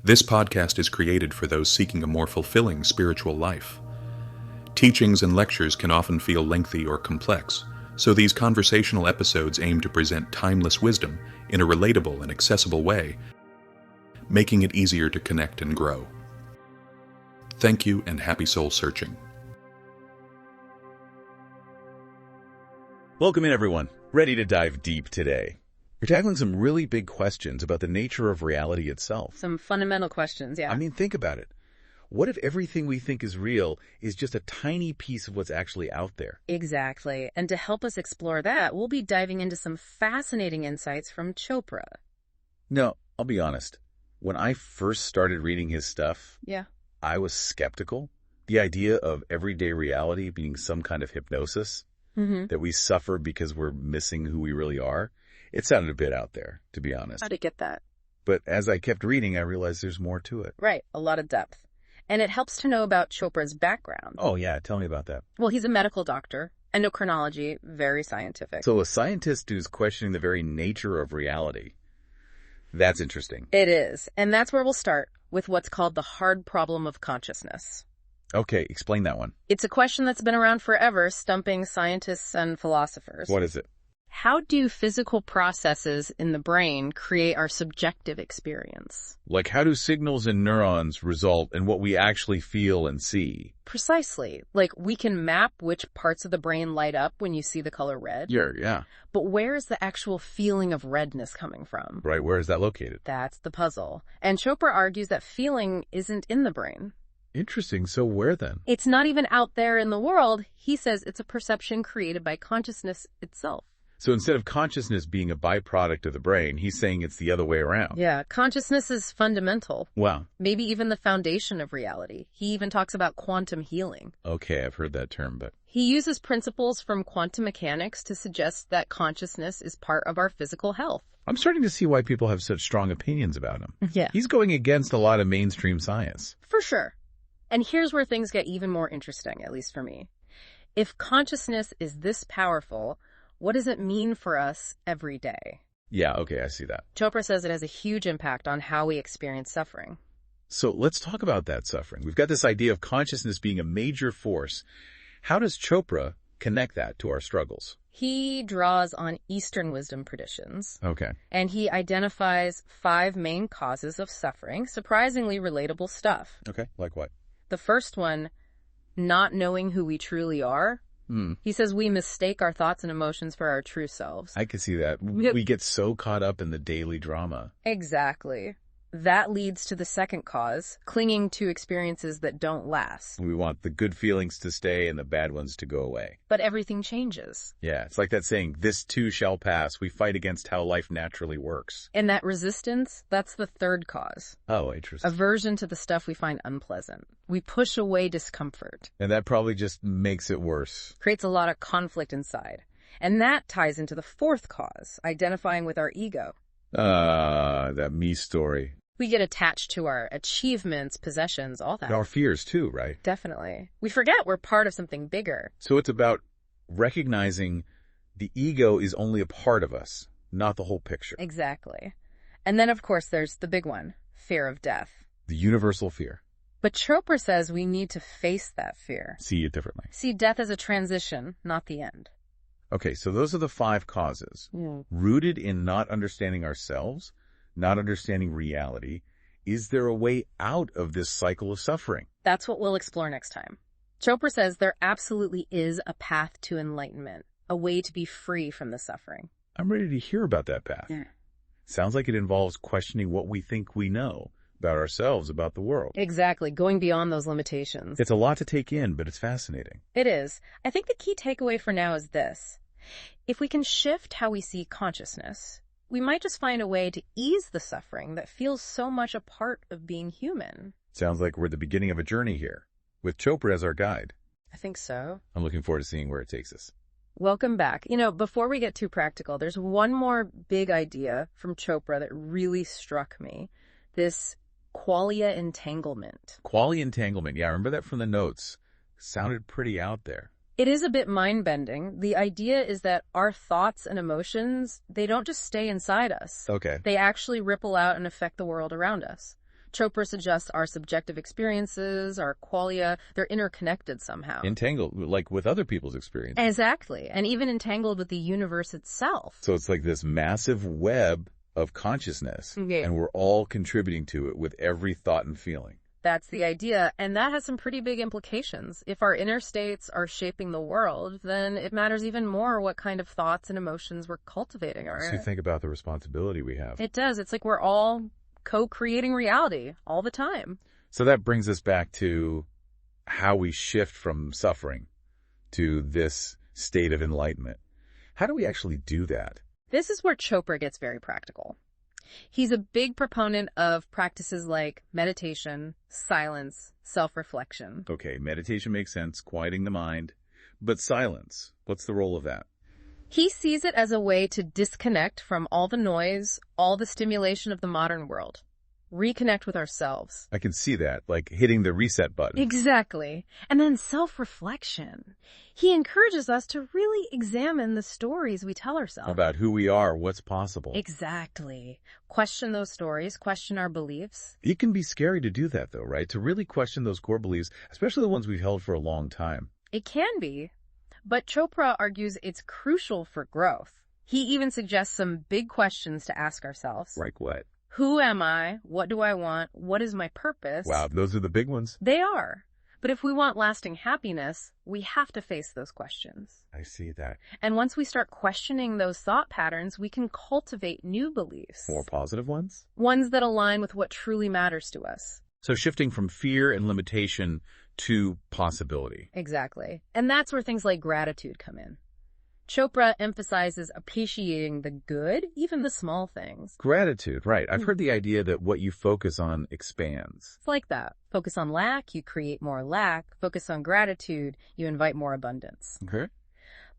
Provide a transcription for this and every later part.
This podcast is created for those seeking a more fulfilling spiritual life. Teachings and lectures can often feel lengthy or complex, so these conversational episodes aim to present timeless wisdom in a relatable and accessible way, making it easier to connect and grow. Thank you and happy soul searching. Welcome in, everyone. Ready to dive deep today. We're tackling some really big questions about the nature of reality itself. Some fundamental questions, yeah. I mean, think about it. What if everything we think is real is just a tiny piece of what's actually out there? Exactly. And to help us explore that, we'll be diving into some fascinating insights from Chopra. No, I'll be honest. When I first started reading his stuff, Yeah. I was skeptical. The idea of everyday reality being some kind of hypnosis, that we suffer because we're missing who we really are, it sounded a bit out there, to be honest. How to get that. But as I kept reading, I realized there's more to it. Right. A lot of depth. And it helps to know about Chopra's background. Oh, yeah. Tell me about that. Well, he's a medical doctor, endocrinology, very scientific. So a scientist who's questioning the very nature of reality. That's interesting. It is. And that's where we'll start, with what's called the hard problem of consciousness. Okay, explain that one. It's a question that's been around forever, stumping scientists and philosophers. What is it? How do physical processes in the brain create our subjective experience? Like, how do signals in neurons result in what we actually feel and see? Precisely. Like, we can map which parts of the brain light up when you see the color red. Yeah. But where is the actual feeling of redness coming from? Right, where is that located? That's the puzzle. And Chopra argues that feeling isn't in the brain. Interesting. So where then? It's not even out there in the world. He says it's a perception created by consciousness itself. So instead of consciousness being a byproduct of the brain, he's saying it's the other way around. Yeah, consciousness is fundamental. Wow. Maybe even the foundation of reality. He even talks about quantum healing. Okay, I've heard that term, but... He uses principles from quantum mechanics to suggest that consciousness is part of our physical health. I'm starting to see why people have such strong opinions about him. Yeah. He's going against a lot of mainstream science. For sure. And here's where things get even more interesting, at least for me. If consciousness is this powerful, what does it mean for us every day? Yeah, okay, I see that. Chopra says it has a huge impact on how we experience suffering. So let's talk about that suffering. We've got this idea of consciousness being a major force. How does Chopra connect that to our struggles? He draws on Eastern wisdom traditions. Okay. And he identifies 5 main causes of suffering, surprisingly relatable stuff. Okay, like what? The first one, not knowing who we truly are. He says we mistake our thoughts and emotions for our true selves. I can see that. We get so caught up in the daily drama. Exactly. That leads to the second cause, clinging to experiences that don't last. We want the good feelings to stay and the bad ones to go away. But everything changes. Yeah, it's like that saying, this too shall pass. We fight against how life naturally works. And that resistance, that's the third cause. Oh, interesting. Aversion to the stuff we find unpleasant. We push away discomfort. And that probably just makes it worse. Creates a lot of conflict inside. And that ties into the fourth cause, identifying with our ego. That me story. We get attached to our achievements, possessions, all that. And our fears too, right? Definitely. We forget we're part of something bigger. So it's about recognizing the ego is only a part of us, not the whole picture. Exactly. And then, of course, there's the big one, fear of death. The universal fear. But Chopra says we need to face that fear. See it differently. See death as a transition, not the end. Okay, so those are the 5 causes. Rooted in not understanding ourselves, not understanding reality, is there a way out of this cycle of suffering? That's what we'll explore next time. Chopra says there absolutely is a path to enlightenment, a way to be free from the suffering. I'm ready to hear about that path. Yeah. Sounds like it involves questioning what we think we know about ourselves, about the world. Exactly, going beyond those limitations. It's a lot to take in, but it's fascinating. It is. I think the key takeaway for now is this. If we can shift how we see consciousness, we might just find a way to ease the suffering that feels so much a part of being human. Sounds like we're at the beginning of a journey here, with Chopra as our guide. I think so. I'm looking forward to seeing where it takes us. Welcome back. Before we get too practical, there's one more big idea from Chopra that really struck me. This Qualia Entanglement. Qualia Entanglement. Yeah, I remember that from the notes. Sounded pretty out there. It is a bit mind-bending. The idea is that our thoughts and emotions, they don't just stay inside us. Okay. They actually ripple out and affect the world around us. Chopra suggests our subjective experiences, our qualia, they're interconnected somehow. Entangled, like with other people's experience. Exactly, and even entangled with the universe itself. So it's like this massive web of consciousness, Yeah. and we're all contributing to it with every thought and feeling. That's the idea, and that has some pretty big implications. If our inner states are shaping the world, then it matters even more what kind of thoughts and emotions we're cultivating. So you think about the responsibility we have. It does. It's like we're all co-creating reality all the time. So that brings us back to how we shift from suffering to this state of enlightenment. How do we actually do that? This is where Chopra gets very practical. He's a big proponent of practices like meditation, silence, self-reflection. Okay, meditation makes sense, quieting the mind. But silence, what's the role of that? He sees it as a way to disconnect from all the noise, all the stimulation of the modern world. Reconnect with ourselves. I can see that, like hitting the reset button. Exactly. And then self-reflection. He encourages us to really examine the stories we tell ourselves. About who we are, what's possible. Exactly. Question those stories, question our beliefs. It can be scary to do that, though, right? To really question those core beliefs, especially the ones we've held for a long time. It can be. But Chopra argues it's crucial for growth. He even suggests some big questions to ask ourselves. Like what? Who am I? What do I want? What is my purpose? Wow, those are the big ones. They are. But if we want lasting happiness, we have to face those questions. I see that. And once we start questioning those thought patterns, we can cultivate new beliefs. More positive ones? Ones that align with what truly matters to us. So shifting from fear and limitation to possibility. Exactly. And that's where things like gratitude come in. Chopra emphasizes appreciating the good, even the small things. Gratitude, right. I've heard the idea that what you focus on expands. It's like that. Focus on lack, you create more lack. Focus on gratitude, you invite more abundance. Okay.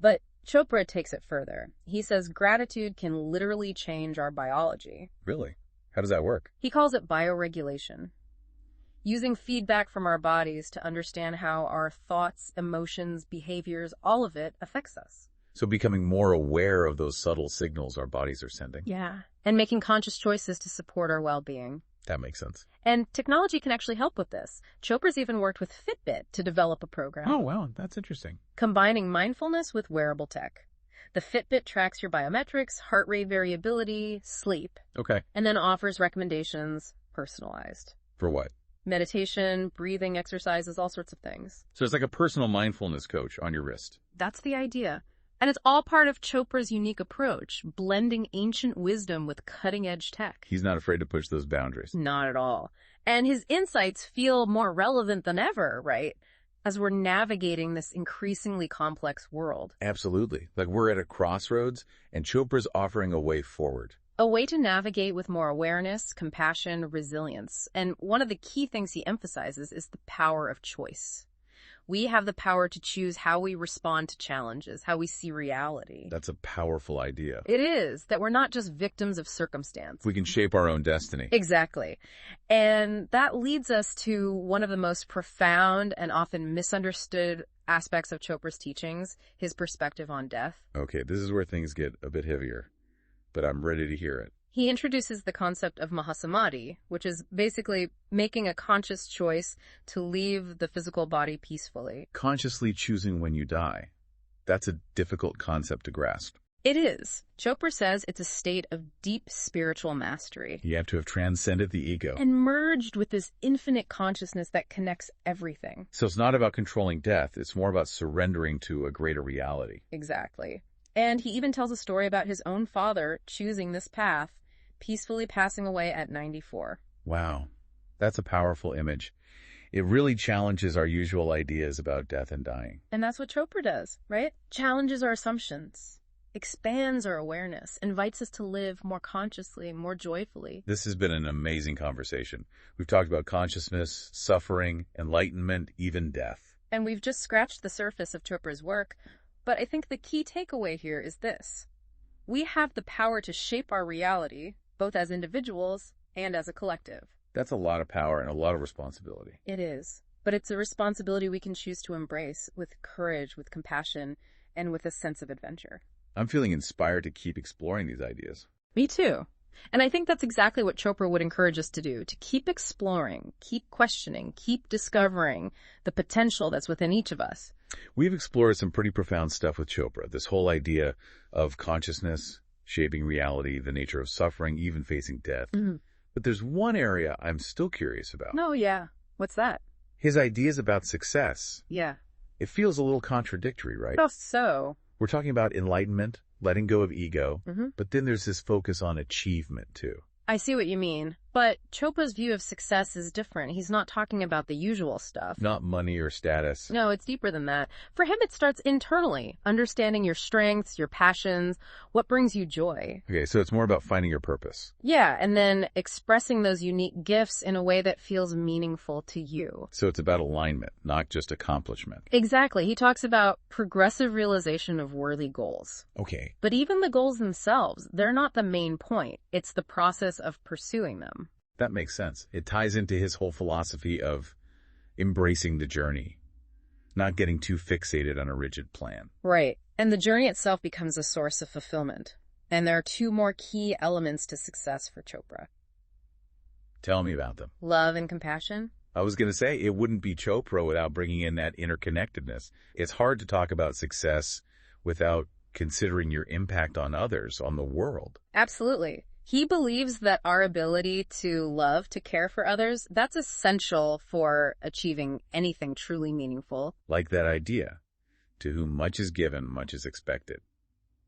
But Chopra takes it further. He says gratitude can literally change our biology. Really? How does that work? He calls it bioregulation. Using feedback from our bodies to understand how our thoughts, emotions, behaviors, all of it affects us. So becoming more aware of those subtle signals our bodies are sending. Yeah. And making conscious choices to support our well-being. That makes sense. And technology can actually help with this. Chopra's even worked with Fitbit to develop a program. Oh, wow. That's interesting. Combining mindfulness with wearable tech. The Fitbit tracks your biometrics, heart rate variability, sleep, Okay. and then offers recommendations personalized. For what? Meditation, breathing exercises, all sorts of things. So it's like a personal mindfulness coach on your wrist. That's the idea. And it's all part of Chopra's unique approach, blending ancient wisdom with cutting-edge tech. He's not afraid to push those boundaries. Not at all. And his insights feel more relevant than ever, right? As we're navigating this increasingly complex world. Absolutely. Like we're at a crossroads, and Chopra's offering a way forward. A way to navigate with more awareness, compassion, resilience. And one of the key things he emphasizes is the power of choice. We have the power to choose how we respond to challenges, how we see reality. That's a powerful idea. It is, that we're not just victims of circumstance. We can shape our own destiny. Exactly. And that leads us to one of the most profound and often misunderstood aspects of Chopra's teachings, his perspective on death. Okay, this is where things get a bit heavier, but I'm ready to hear it. He introduces the concept of mahasamadhi, which is basically making a conscious choice to leave the physical body peacefully. Consciously choosing when you die. That's a difficult concept to grasp. It is. Chopra says it's a state of deep spiritual mastery. You have to have transcended the ego. And merged with this infinite consciousness that connects everything. So it's not about controlling death, it's more about surrendering to a greater reality. Exactly. And he even tells a story about his own father choosing this path, peacefully passing away at 94. Wow, that's a powerful image. It really challenges our usual ideas about death and dying. And that's what Chopra does, right? Challenges our assumptions, expands our awareness, invites us to live more consciously, more joyfully. This has been an amazing conversation. We've talked about consciousness, suffering, enlightenment, even death. And we've just scratched the surface of Chopra's work, but I think the key takeaway here is this. We have the power to shape our reality, both as individuals and as a collective. That's a lot of power and a lot of responsibility. It is. But it's a responsibility we can choose to embrace with courage, with compassion, and with a sense of adventure. I'm feeling inspired to keep exploring these ideas. Me too. And I think that's exactly what Chopra would encourage us to do, to keep exploring, keep questioning, keep discovering the potential that's within each of us. We've explored some pretty profound stuff with Chopra, this whole idea of consciousness, shaping reality, the nature of suffering, even facing death. But there's one area I'm still curious about. Oh, yeah. What's that? His ideas about success. Yeah. It feels a little contradictory, right? Oh, so. We're talking about enlightenment, letting go of ego, but then there's this focus on achievement, too. I see what you mean. But Chopra's view of success is different. He's not talking about the usual stuff. Not money or status. No, it's deeper than that. For him, it starts internally, understanding your strengths, your passions, what brings you joy. Okay, so it's more about finding your purpose. Yeah, and then expressing those unique gifts in a way that feels meaningful to you. So it's about alignment, not just accomplishment. Exactly. He talks about progressive realization of worthy goals. Okay. But even the goals themselves, they're not the main point. It's the process of pursuing them. That makes sense. It ties into his whole philosophy of embracing the journey, not getting too fixated on a rigid plan. Right. And the journey itself becomes a source of fulfillment. And there are two more key elements to success for Chopra. Tell me about them. Love and compassion. I was going to say, it wouldn't be Chopra without bringing in that interconnectedness. It's hard to talk about success without considering your impact on others, on the world. Absolutely. He believes that our ability to love, to care for others, that's essential for achieving anything truly meaningful. Like that idea, to whom much is given, much is expected.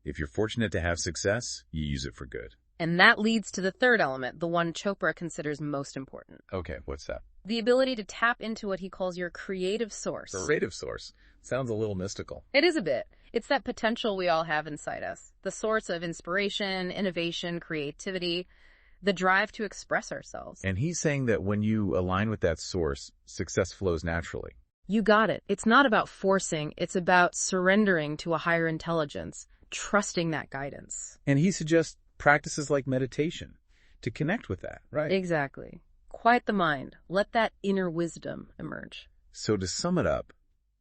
If you're fortunate to have success, you use it for good. And that leads to the third element, the one Chopra considers most important. Okay, what's that? The ability to tap into what he calls your creative source. Creative source. Sounds a little mystical. It is a bit. It's that potential we all have inside us. The source of inspiration, innovation, creativity, the drive to express ourselves. And he's saying that when you align with that source, success flows naturally. You got it. It's not about forcing. It's about surrendering to a higher intelligence, trusting that guidance. And he suggests practices like meditation to connect with that, right? Exactly. Quiet the mind. Let that inner wisdom emerge. So to sum it up,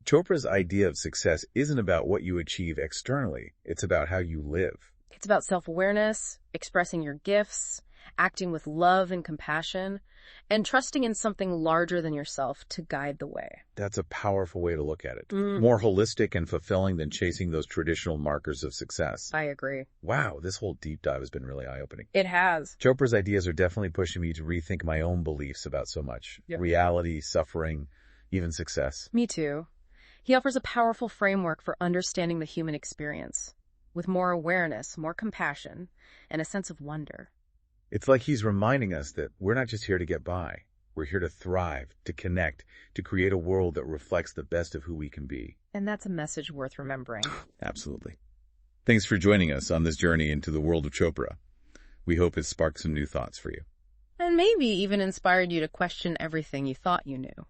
Chopra's idea of success isn't about what you achieve externally. It's about how you live. It's about self-awareness, expressing your gifts, acting with love and compassion, and trusting in something larger than yourself to guide the way. That's a powerful way to look at it. More holistic and fulfilling than chasing those traditional markers of success. I agree. Wow, this whole deep dive has been really eye-opening. It has. Chopra's ideas are definitely pushing me to rethink my own beliefs about so much. Yep. Reality, suffering, even success. Me too. He offers a powerful framework for understanding the human experience, with more awareness, more compassion, and a sense of wonder. It's like he's reminding us that we're not just here to get by. We're here to thrive, to connect, to create a world that reflects the best of who we can be. And that's a message worth remembering. Absolutely. Thanks for joining us on this journey into the world of Chopra. We hope it sparked some new thoughts for you. And maybe even inspired you to question everything you thought you knew.